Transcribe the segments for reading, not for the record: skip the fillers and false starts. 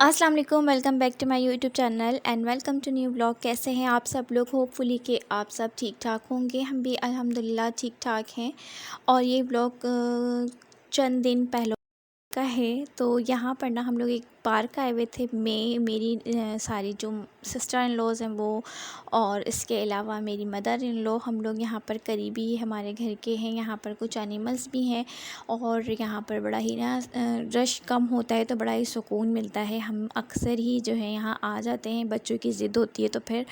अस्सलाम वालेकुम, welcome back to my YouTube channel and welcome to new blog. कैसे हैं आप सब लोग? होपफुली कि आप सब ठीक ठाक होंगे। हम भी अल्हम्दुलिल्लाह ठीक ठाक हैं। और ये ब्लॉग चंद दिन पहले का है। तो यहाँ पर ना हम लोग एक पार्क आए हुए थे। मैं मेरी सारी जो सिस्टर इन लॉज़ हैं वो, और इसके अलावा मेरी मदर इन लॉ, हम लोग यहाँ पर करीबी हमारे घर के हैं। यहाँ पर कुछ एनिमल्स भी हैं और यहाँ पर बड़ा ही ना रश कम होता है तो बड़ा ही सुकून मिलता है। हम अक्सर ही जो है यहाँ आ जाते हैं। बच्चों की ज़िद होती है तो फिर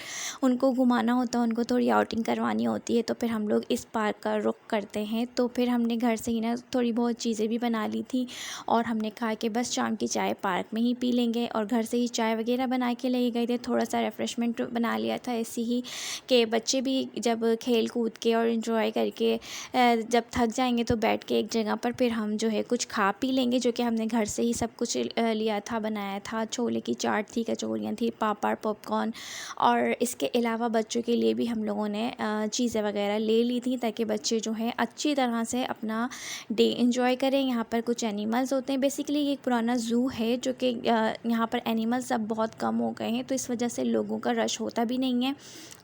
उनको घुमाना होता है, उनको थोड़ी आउटिंग करवानी होती है, तो फिर हम लोग इस पार्क का रुख करते हैं। तो फिर हमने घर से ही ना थोड़ी बहुत चीज़ें भी बना ली थी और हमने कहा कि बस शाम की चाय पार्क में ही पी लेंगे, और घर से ही चाय वगैरह बना के ले गए थे। थोड़ा सा रिफ़्रेशमेंट बना लिया था ऐसे ही कि बच्चे भी जब खेल कूद के और इन्जॉय करके जब थक जाएंगे तो बैठ के एक जगह पर फिर हम जो है कुछ खा पी लेंगे, जो कि हमने घर से ही सब कुछ लिया था, बनाया था। छोले की चाट थी, कचौरियाँ थी, पापड़, पॉपकॉर्न, और इसके अलावा बच्चों के लिए भी हम लोगों ने चीज़ें वगैरह ले ली थी ताकि बच्चे जो हैं अच्छी तरह से अपना डे इंजॉय करें। यहाँ पर कुछ एनिमल्स होते हैं। बेसिकली ये एक पुराना ज़ू है जो कि यहाँ पर एनिमल्स अब बहुत कम हो गए हैं, तो इस वजह से लोगों का रश होता भी नहीं है।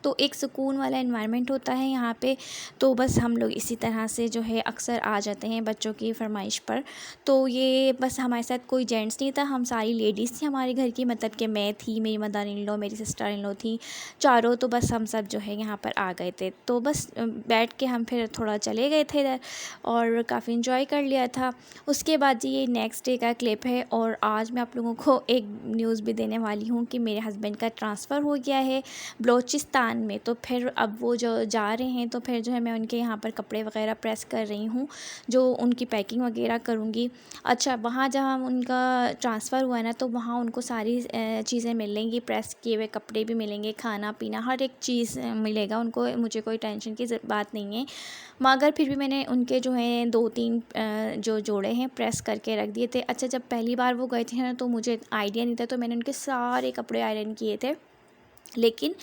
तो एक सुकून वाला एनवायरनमेंट होता है यहाँ पे। तो बस हम लोग इसी तरह से जो है अक्सर आ जाते हैं बच्चों की फरमाइश पर। तो ये बस हमारे साथ कोई जेंट्स नहीं था, हम सारी लेडीज़ थी हमारे घर की, मतलब कि मैं थी, मेरी मदर इन लॉ, मेरी सिस्टर इन लॉ थी, चारों। तो बस हम सब जो है यहाँ पर आ गए थे। तो बस बैठ के हम फिर थोड़ा चले गए थे इधर और काफ़ी इन्जॉय कर लिया था। उसके बाद जी ये नेक्स्ट डे का क्लिप है, और आज मैं आप लोगों को एक न्यूज़ भी देने वाली हूँ कि मेरे हस्बैंड का ट्रांसफ़र हो गया है बलूचिस्तान में। तो फिर अब वो जो जा रहे हैं तो फिर जो है मैं उनके यहाँ पर कपड़े वगैरह प्रेस कर रही हूँ, जो उनकी पैकिंग वगैरह करूँगी। अच्छा, वहाँ जहाँ उनका ट्रांसफ़र हुआ है ना, तो वहाँ उनको सारी चीज़ें मिलेंगी, प्रेस किए हुए कपड़े भी मिलेंगे, खाना पीना हर एक चीज़ मिलेगा उनको। मुझे कोई टेंशन की बात नहीं है, मगर फिर भी मैंने उनके जो है 2-3 जो जोड़े हैं प्रेस करके रख दिए थे। अच्छा, जब पहली बार वो गए थे ना तो मुझे आइडिया नहीं था, तो मैंने उनके सारे कपड़े आयरन किए थे। लेकिन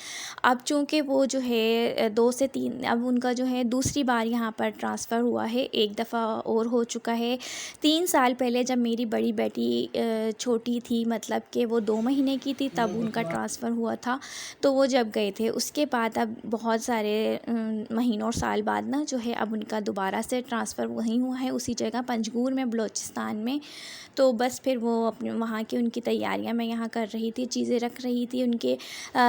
अब चूँकि वो जो है 2 से 3, अब उनका जो है दूसरी बार यहाँ पर ट्रांसफ़र हुआ है। एक दफ़ा और हो चुका है 3 साल पहले, जब मेरी बड़ी बेटी छोटी थी, मतलब कि वो 2 महीने की थी, तब उनका ट्रांसफ़र हुआ था। तो वो जब गए थे उसके बाद अब बहुत सारे महीनों और साल बाद ना जो है अब उनका दोबारा से ट्रांसफ़र वहीं हुआ है, उसी जगह पंजगूर में, बलूचिस्तान में। तो बस फिर वो अपने वहाँ की उनकी तैयारियाँ मैं यहाँ कर रही थी, चीज़ें रख रही थी उनके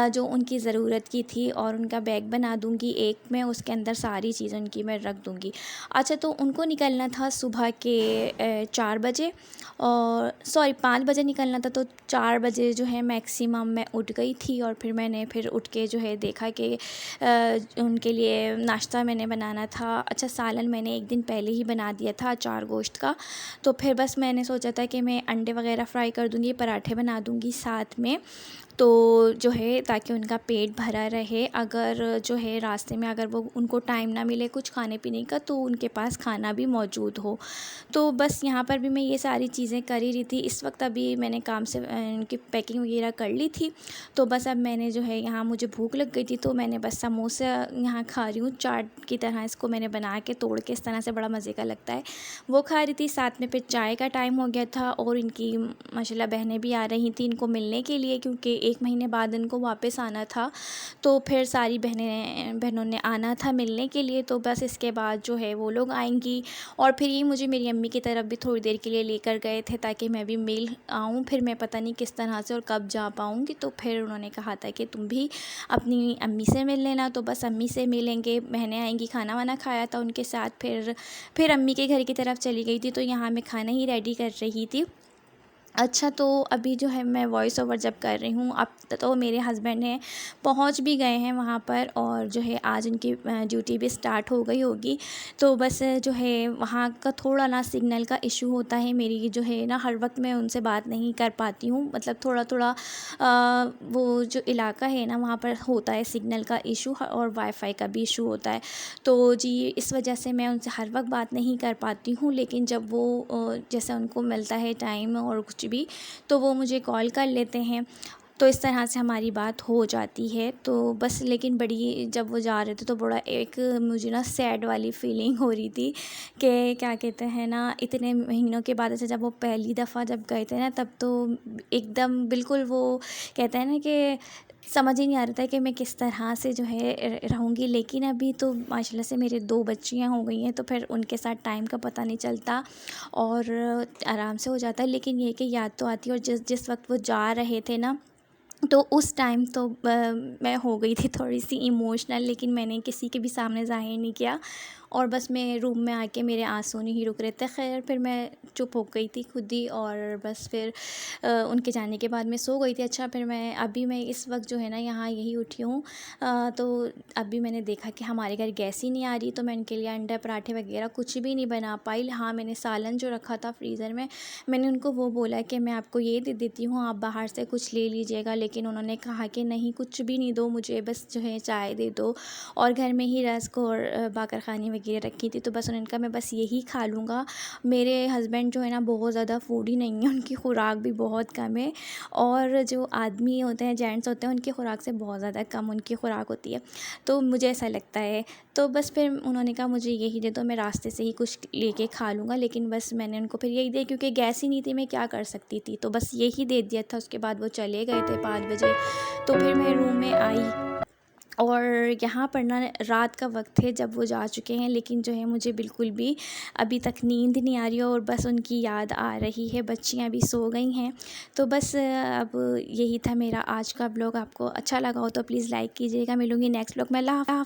जो उनकी ज़रूरत की थी, और उनका बैग बना दूँगी एक में, उसके अंदर सारी चीज़ें उनकी मैं रख दूँगी। अच्छा, तो उनको निकलना था सुबह के 4 बजे, और सॉरी 5 बजे निकलना था, तो 4 बजे जो है मैक्सिमम मैं उठ गई थी। और फिर मैंने उठ के जो है देखा कि उनके लिए नाश्ता मैंने बनाना था। अच्छा, सालन मैंने एक दिन पहले ही बना दिया था अचार गोश्त का। तो फिर बस मैंने सोचा था कि मैं अंडे वगैरह फ्राई कर दूँगी, पराठे बना दूँगी साथ में, तो जो है ताकि उनका पेट भरा रहे। अगर जो है रास्ते में अगर वो उनको टाइम ना मिले कुछ खाने पीने का, तो उनके पास खाना भी मौजूद हो। तो बस यहाँ पर भी मैं ये सारी चीज़ें कर ही रही थी इस वक्त। अभी मैंने काम से उनकी पैकिंग वगैरह कर ली थी। तो बस अब मैंने जो है यहाँ मुझे भूख लग गई थी, तो मैंने बस समोसा यहाँ खा रही हूँ, चाट की तरह इसको मैंने बना के तोड़ के, इस तरह से बड़ा मज़े का लगता है, वो खा रही थी। साथ में फिर चाय का टाइम हो गया था, और इनकी माशाल्लाह बहनें भी आ रही थी इनको मिलने के लिए, क्योंकि 1 महीने बाद इनको वापस आना था। तो फिर सारी बहनों ने आना था मिलने के लिए। तो बस इसके बाद जो है वो लोग आएंगी, और फिर ये मुझे मेरी अम्मी की तरफ भी थोड़ी देर के लिए लेकर गए थे ताकि मैं भी मिल आऊँ। फिर मैं पता नहीं किस तरह से और कब जा पाऊँगी, तो फिर उन्होंने कहा था कि तुम भी अपनी अम्मी से मिल लेना। तो बस अम्मी से मिलेंगे, बहनें आएंगी, खाना वाना खाया था उनके साथ, फिर अम्मी के घर की तरफ चली गई थी। तो यहाँ मैं खाना ही रेडी कर रही थी। अच्छा, तो अभी जो है मैं वॉइस ओवर जब कर रही हूँ, अब तो मेरे हस्बैंड हैं पहुँच भी गए हैं वहाँ पर, और जो है आज उनकी ड्यूटी भी स्टार्ट हो गई होगी। तो बस जो है वहाँ का थोड़ा ना सिग्नल का इशू होता है। मेरी जो है ना हर वक्त मैं उनसे बात नहीं कर पाती हूँ, मतलब थोड़ा थोड़ा वो जो इलाका है ना वहाँ पर होता है सिग्नल का इशू, और वाईफाई का भी इशू होता है। तो जी इस वजह से मैं उनसे हर वक्त बात नहीं कर पाती हूँ, लेकिन जब वो जैसे उनको मिलता है टाइम और कुछ भी, तो वो मुझे कॉल कर लेते हैं। तो इस तरह से हमारी बात हो जाती है। तो बस लेकिन बड़ी जब वो जा रहे थे तो बड़ा एक मुझे ना सैड वाली फीलिंग हो रही थी कि क्या कहते हैं ना, इतने महीनों के बाद ऐसे जब वो पहली दफ़ा जब गए थे ना, तब तो एकदम बिल्कुल वो कहते हैं ना कि समझ ही नहीं आ रहा था कि मैं किस तरह से जो है रहूँगी। लेकिन अभी तो माशाल्लाह से मेरे 2 बच्चियाँ हो गई हैं, तो फिर उनके साथ टाइम का पता नहीं चलता और आराम से हो जाता है। लेकिन ये है कि याद तो आती है, और जिस जिस वक़्त वो जा रहे थे ना, तो उस टाइम तो मैं हो गई थी थोड़ी-सी इमोशनल, लेकिन मैंने किसी के भी सामने ज़ाहिर नहीं किया, और बस मैं रूम में आके मेरे आँसू नहीं ही रुक रहे थे। ख़ैर फिर मैं चुप हो गई थी खुद ही, और बस फिर उनके जाने के बाद मैं सो गई थी। अच्छा, फिर मैं इस वक़्त जो है ना यहाँ यही उठी हूँ। तो अभी मैंने देखा कि हमारे घर गैस ही नहीं आ रही, तो मैं इनके लिए अंडा पराठे वग़ैरह कुछ भी नहीं बना पाई। हाँ, मैंने सालन जो रखा था फ्रीज़र में, मैंने उनको वो बोला कि मैं आपको ये दे देती हूँ, आप बाहर से कुछ ले लीजिएगा। लेकिन उन्होंने कहा कि नहीं, कुछ भी नहीं दो मुझे, बस जो है चाय दे दो। और घर में ही रस्क और बाकरख़ानी वग़ैरह रखी थी, तो बस उन्होंने कहा मैं बस यही खा लूँगा। मेरे हस्बैंड जो है ना बहुत ज़्यादा फूडी नहीं है, उनकी खुराक भी बहुत कम है, और जो आदमी होते हैं, जेंट्स होते हैं, उनकी खुराक से बहुत ज़्यादा कम उनकी खुराक होती है, तो मुझे ऐसा लगता है। तो बस फिर उन्होंने कहा मुझे यही दे दो, मैं रास्ते से ही कुछ लेके खा लूँगा। लेकिन बस मैंने उनको फिर यही दिया, क्योंकि गैस ही नहीं थी, मैं क्या कर सकती थी, तो बस यही दे दिया था। उसके बाद वो चले गए थे 5 बजे। तो फिर मैं रूम में आई, और यहाँ पर ना रात का वक़्त है जब वो जा चुके हैं, लेकिन जो है मुझे बिल्कुल भी अभी तक नींद नहीं आ रही है, और बस उनकी याद आ रही है। बच्चियाँ भी सो गई हैं। तो बस अब यही था मेरा आज का ब्लॉग। आपको अच्छा लगा हो तो प्लीज़ लाइक कीजिएगा। मिलूँगी नेक्स्ट ब्लॉग में। अल्लाह हाफ़िज़।